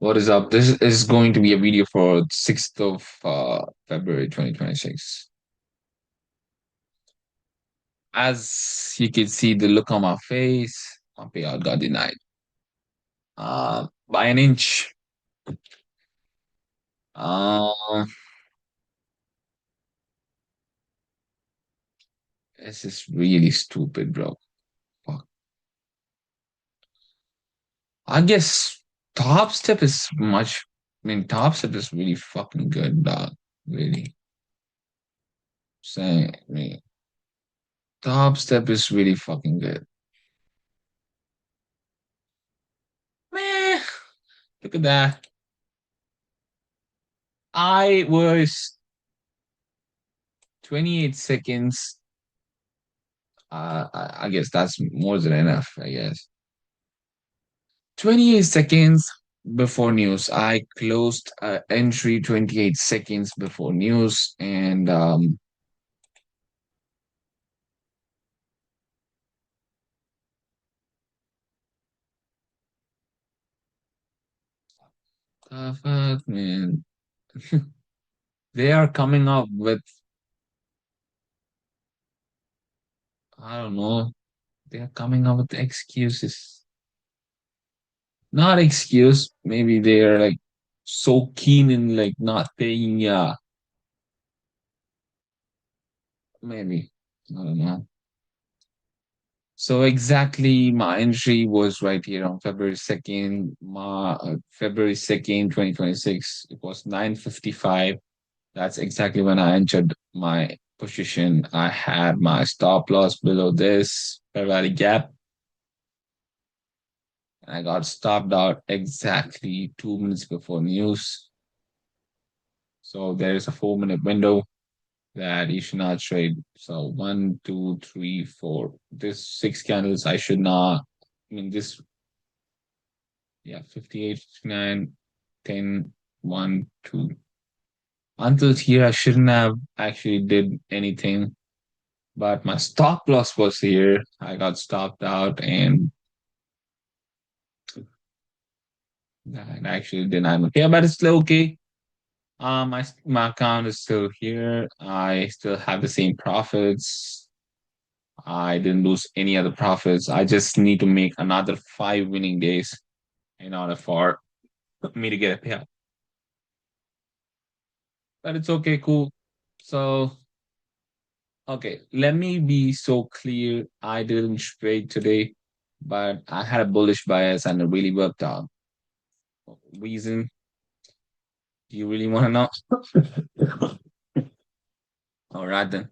What is up? This is going to be a video for 6th of February 2026. As you can see, the look on my face, my payout got denied. By an inch. Uh, this is really stupid, bro. Fuck. I guess Top Step is much. I mean, Top Step is really fucking good, dog. Really. Saying, I mean, Top Step is really fucking good. Man, look at that. I was 28 seconds. I guess that's more than enough, I guess. 28 seconds before news. I closed entry 28 seconds before news, and fuck, man. They are coming up with, I don't know, they are coming up with excuses. Not excuse, maybe they are like so keen in like not paying, yeah, maybe. I don't know. So exactly my entry was right here on February 2nd, February 2nd, 2026. It was 9:55. That's exactly when I entered my position. I had my stop loss below this fair value gap. And I got stopped out exactly 2 minutes before news. So there is a 4 minute window that you should not trade. So one, two, three, four. This six candles I should not. I mean, this. Yeah, 58, 59, 10, 1, 2. Until here, I shouldn't have actually did anything, but my stop loss was here. I got stopped out and that actually denied me. Yeah, but it's still okay. My account is still here. I still have the same profits. I didn't lose any other profits. I just need to make another 5 winning days in order for me to get a payout. But it's okay, cool. So okay, let me be so clear. I didn't trade today, but I had a bullish bias and it really worked out. Reason, do you really want to know? All right then.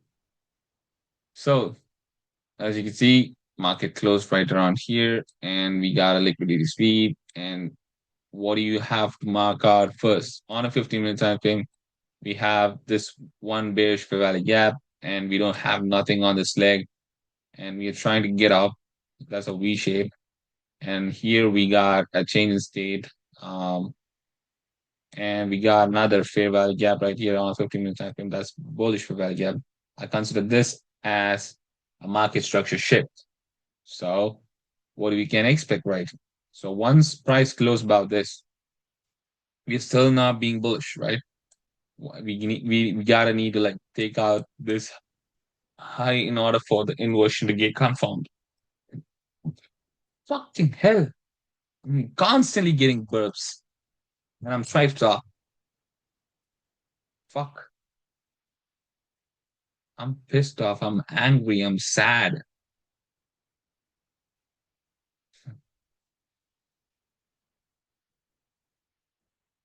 So, as you can see, market closed right around here, and we got a liquidity sweep. And what do you have to mark out first? On a 15-minute time frame, we have this one bearish fair value gap, and we don't have nothing on this leg, and we are trying to get up. That's a V shape. And here we got a change in state. Um, and we got another fair value gap right here on 15-minute time frame. That's bullish fair value gap. I consider this as a market structure shift. So what we can expect, right? So once price close about this, we're still not being bullish, right? We gotta need to like take out this high in order for the inversion to get confirmed. Fucking hell. I'm constantly getting burps. And I'm trying to fuck. I'm pissed off. I'm angry. I'm sad.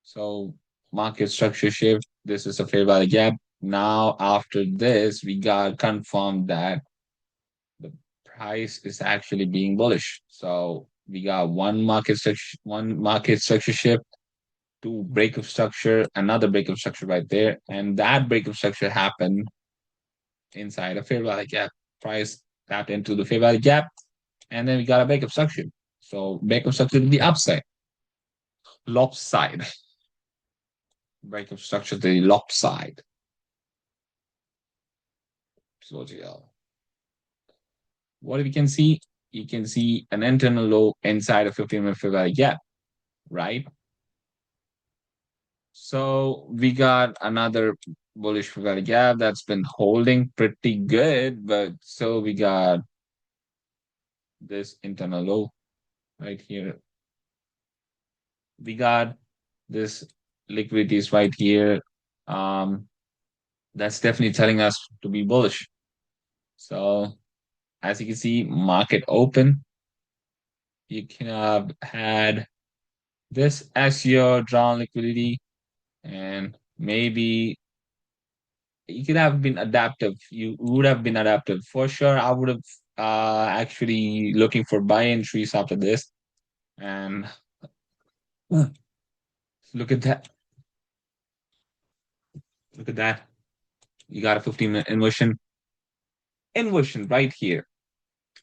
So market structure shift. This is a fair value gap. Now after this, we got confirmed that the price is actually being bullish. So we got one market structure shift, two breakup structure, another breakup structure right there, and that breakup structure happened inside a fair value gap. Price tapped into the fair value gap, and then we got a breakup structure. So breakup structure to the upside, lopside. Breakup structure to the lopside. So yeah. What we can see, you can see an internal low inside a 15-minute fair value gap, right? So we got another bullish fair gap that's been holding pretty good, but so we got this internal low right here. We got this liquidities right here. Um, that's definitely telling us to be bullish. So as you can see, market open. You can have had this as your drawn liquidity, and maybe you could have been adaptive. You would have been adaptive for sure. I would have actually looking for buy entries after this. And look at that. Look at that. You got a 15-minute inversion. Inversion right here.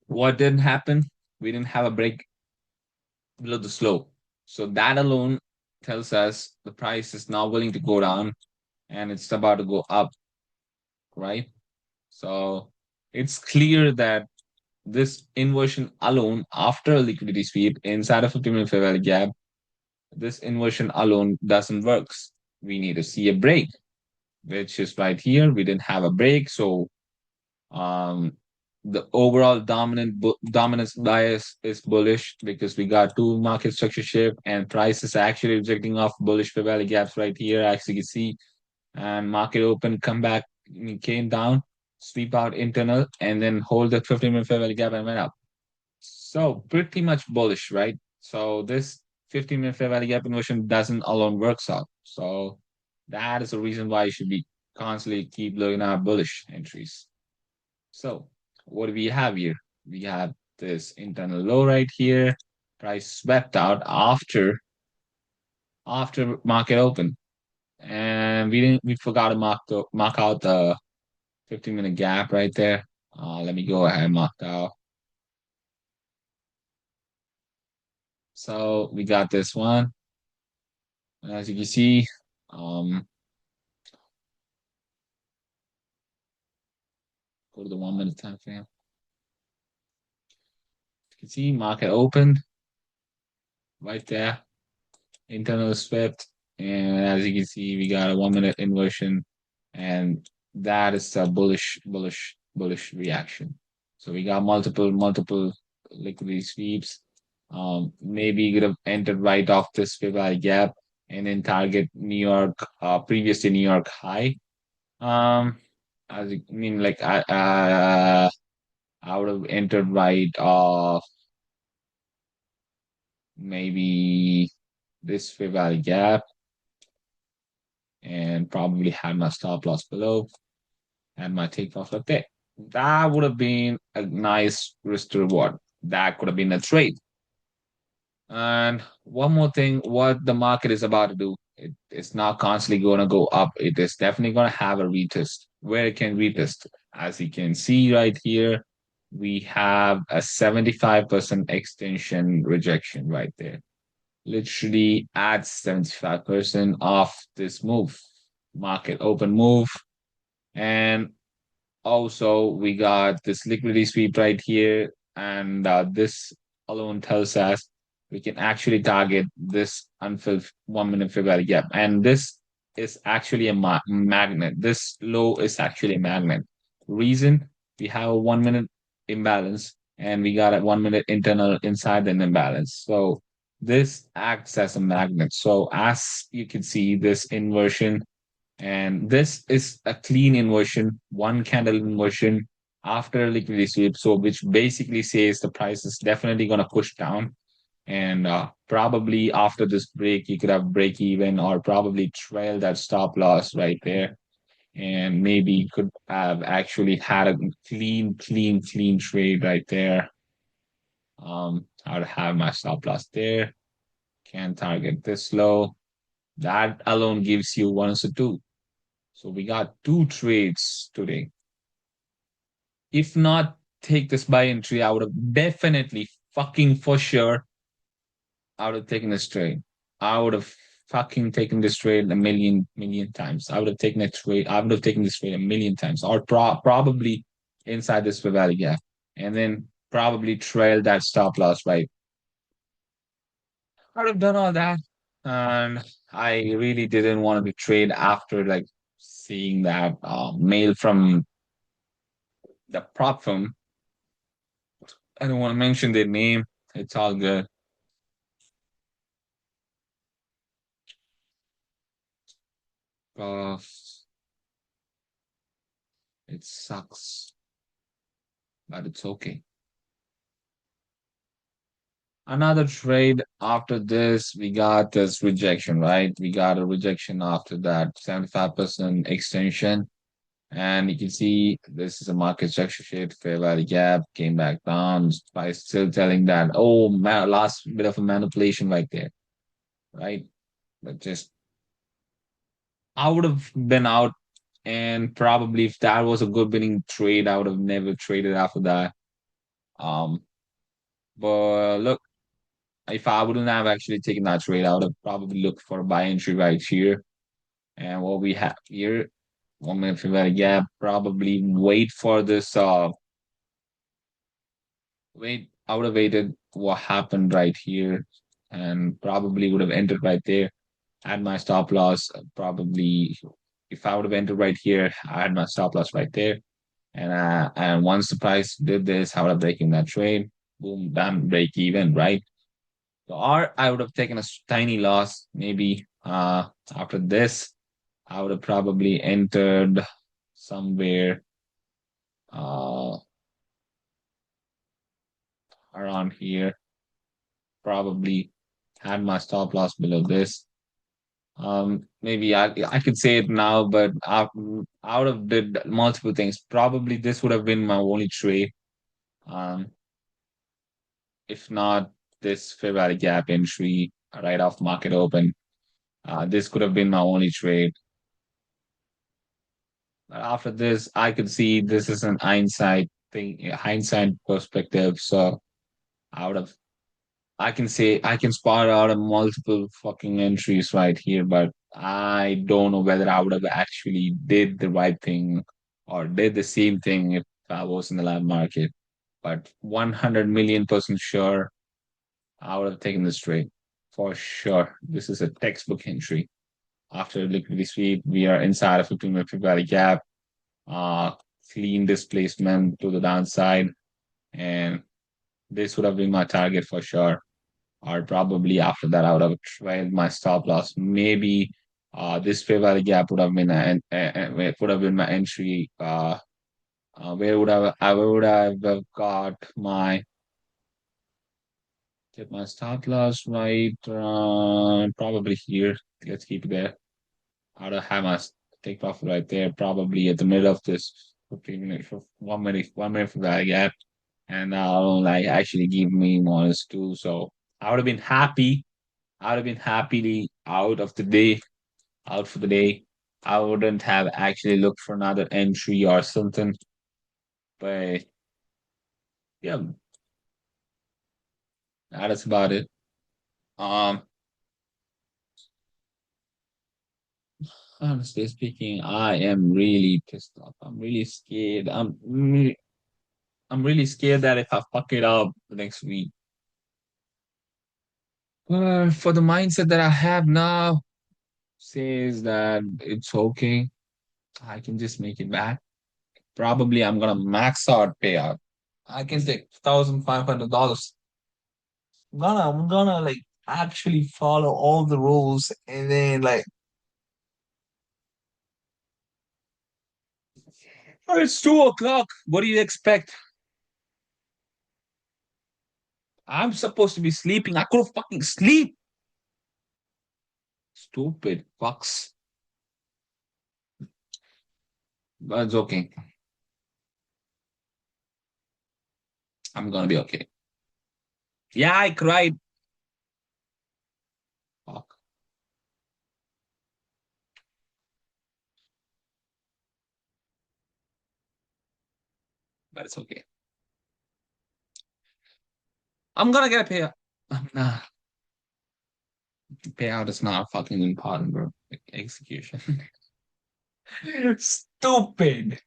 What didn't happen? We didn't have a break below the slope. So that alone tells us the price is now willing to go down and it's about to go up, right? So it's clear that this inversion alone, after a liquidity sweep inside a 50-minute fair value gap, this inversion alone doesn't work. We need to see a break, which is right here. We didn't have a break, so um, the overall dominance bias is bullish because we got two market structure shift and price is actually rejecting off bullish fair value gaps right here, as you can see. And market open, come back, came down, sweep out internal, and then hold the 15-minute fair value gap and went up. So pretty much bullish, right? So this 15-minute fair value gap inversion doesn't alone works out. So that is the reason why you should be constantly keep looking at bullish entries. So what do we have here? We have this internal low right here. Price swept out after market open. And we forgot to mark out the 15-minute gap right there. Let me go ahead and mark that out. So we got this one. As you can see, um, go to the 1 minute time frame. You can see market opened right there, internal swept, and as you can see, we got a 1 minute inversion, and that is a bullish reaction. So we got multiple liquidity sweeps. Maybe you could have entered right off this Fibonacci gap and then target New York, previously New York high. Um, as I mean, like I would have entered right off maybe this fair value gap and probably had my stop loss below and my take profit there. That would have been a nice risk to reward. That could have been a trade. And one more thing, what the market is about to do, it's not constantly going to go up. It is definitely going to have a retest where it can retest. As you can see right here, we have a 75% extension rejection right there. Literally at 75% of this move, market open move. And also, we got this liquidity sweep right here, and this alone tells us we can actually target this unfilled 1 minute fair value gap. And this is actually a magnet. This low is actually a magnet. Reason we have a 1 minute imbalance, and we got a 1 minute internal inside an imbalance. So this acts as a magnet. So as you can see, this inversion and this is a clean inversion, one candle inversion after liquidity sweep. So, which basically says the price is definitely going to push down. And probably after this break, you could have break even or probably trail that stop loss right there. And maybe you could have actually had a clean trade right there. I'll have my stop loss there. Can target this low. That alone gives you one to two. So we got two trades today. If not take this buy entry, I would have definitely fucking for sure I would have taken this trade. I would have fucking taken this trade a million times. I would have taken a trade. I would have taken this trade a million times, or probably inside this Valley gap, and then probably trail that stop loss. Right, I would have done all that. And I really didn't want to be trade after like seeing that mail from the prop firm. I don't want to mention their name. It's all good. Uh, it sucks, but it's okay. Another trade after this, we got this rejection, right? We got a rejection after that 75% extension. And you can see this is a market structure shift, fair value gap, came back down by still telling that, oh, last bit of a manipulation right there, right? But just, I would have been out. And probably if that was a good winning trade, I would have never traded after that. Um, but look, if I wouldn't have actually taken that trade, I would have probably looked for a buy entry right here. And what we have here, 1 minute fair value gap, probably wait for this wait, I would have waited what happened right here and probably would have entered right there. Had my stop loss, probably if I would have entered right here, I had my stop loss right there. And once the price did this, I would have taken that trade. Boom, bam, break even, right? So, or I would have taken a tiny loss, maybe after this, I would have probably entered somewhere uh around here, probably had my stop loss below this. Maybe I could say it now, but I would have did multiple things. Probably this would have been my only trade. Um, if not this fair value gap entry right off market open, this could have been my only trade. But after this, I could see this is an hindsight thing, hindsight perspective. So I would have I can say I can spot out a multiple fucking entries right here, but I don't know whether I would have actually did the right thing or did the same thing if I was in the live market. But 100 million% sure I would have taken this trade for sure. This is a textbook entry. After liquidity sweep, we are inside a 15-minute value gap, uh, clean displacement to the downside, and this would have been my target for sure. Or probably after that, I would have tried my stop loss. Maybe this fair value gap would have been would have been my entry. Where would I have got my get my stop loss right? Probably here. Let's keep it there. I would have my take profit right there. Probably at the middle of this 15 minutes for 1 minute, 1 minute for that gap, and I'll like actually give me minus two. So I would have been happy. I would have been happily out of the day, out for the day. I wouldn't have actually looked for another entry or something. But yeah, that's about it. Um, Honestly speaking, I am really pissed off. I'm really scared. I'm really scared that if I fuck it up next week, for the mindset that I have now, says that it's okay. I can just make it back. Probably I'm gonna max out payout. I can take $1,500. I'm gonna like actually follow all the rules and then like oh, it's 2 o'clock. What do you expect? I'm supposed to be sleeping. I could have fucking sleep. Stupid fucks. But it's okay. I'm gonna be okay. Yeah, I cried. Fuck. But it's okay. I'm gonna get a payout. Nah, payout is not fucking important, bro. Like, execution. Stupid.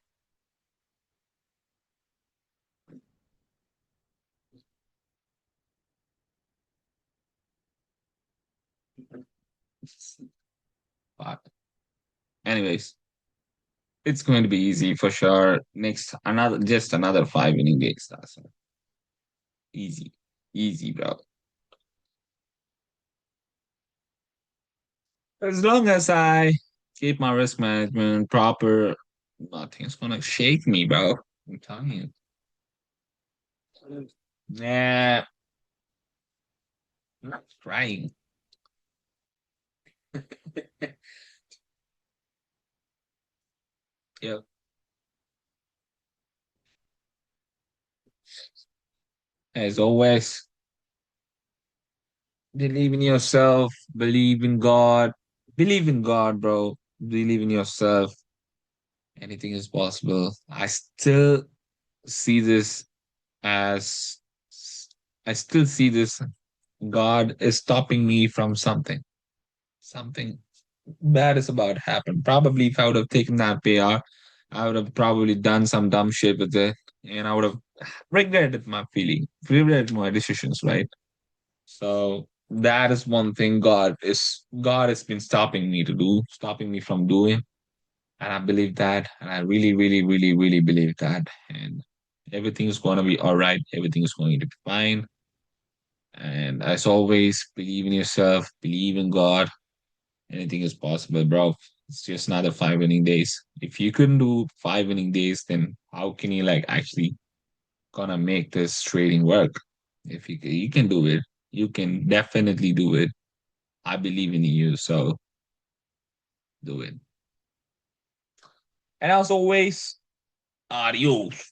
But anyways, it's going to be easy for sure. Next, another 5 inning games. That's easy, easy, bro. As long as I keep my risk management proper, nothing's gonna shake me, bro. I'm telling you. Nah, I'm not crying. Yeah. As always, believe in yourself, believe in God, believe in God, bro. Believe in yourself. Anything is possible. See this as I still see this. God is stopping me from something. Something bad is about to happen. Probably if I would have taken that payout, I would have probably done some dumb shit with it, and I would have regretted my feeling, regretted my decisions, right? So that is one thing God has been stopping me to do, stopping me from doing. And I believe that, and I really, really, really, really believe that. And everything is going to be all right. Everything is going to be fine. And as always, believe in yourself, believe in God. Anything is possible, bro. It's just another 5 inning days. If you couldn't do 5 inning days, then how can you like actually gonna make this trading work? If you can do it, you can definitely do it. I believe in you, so do it. And as always, adios.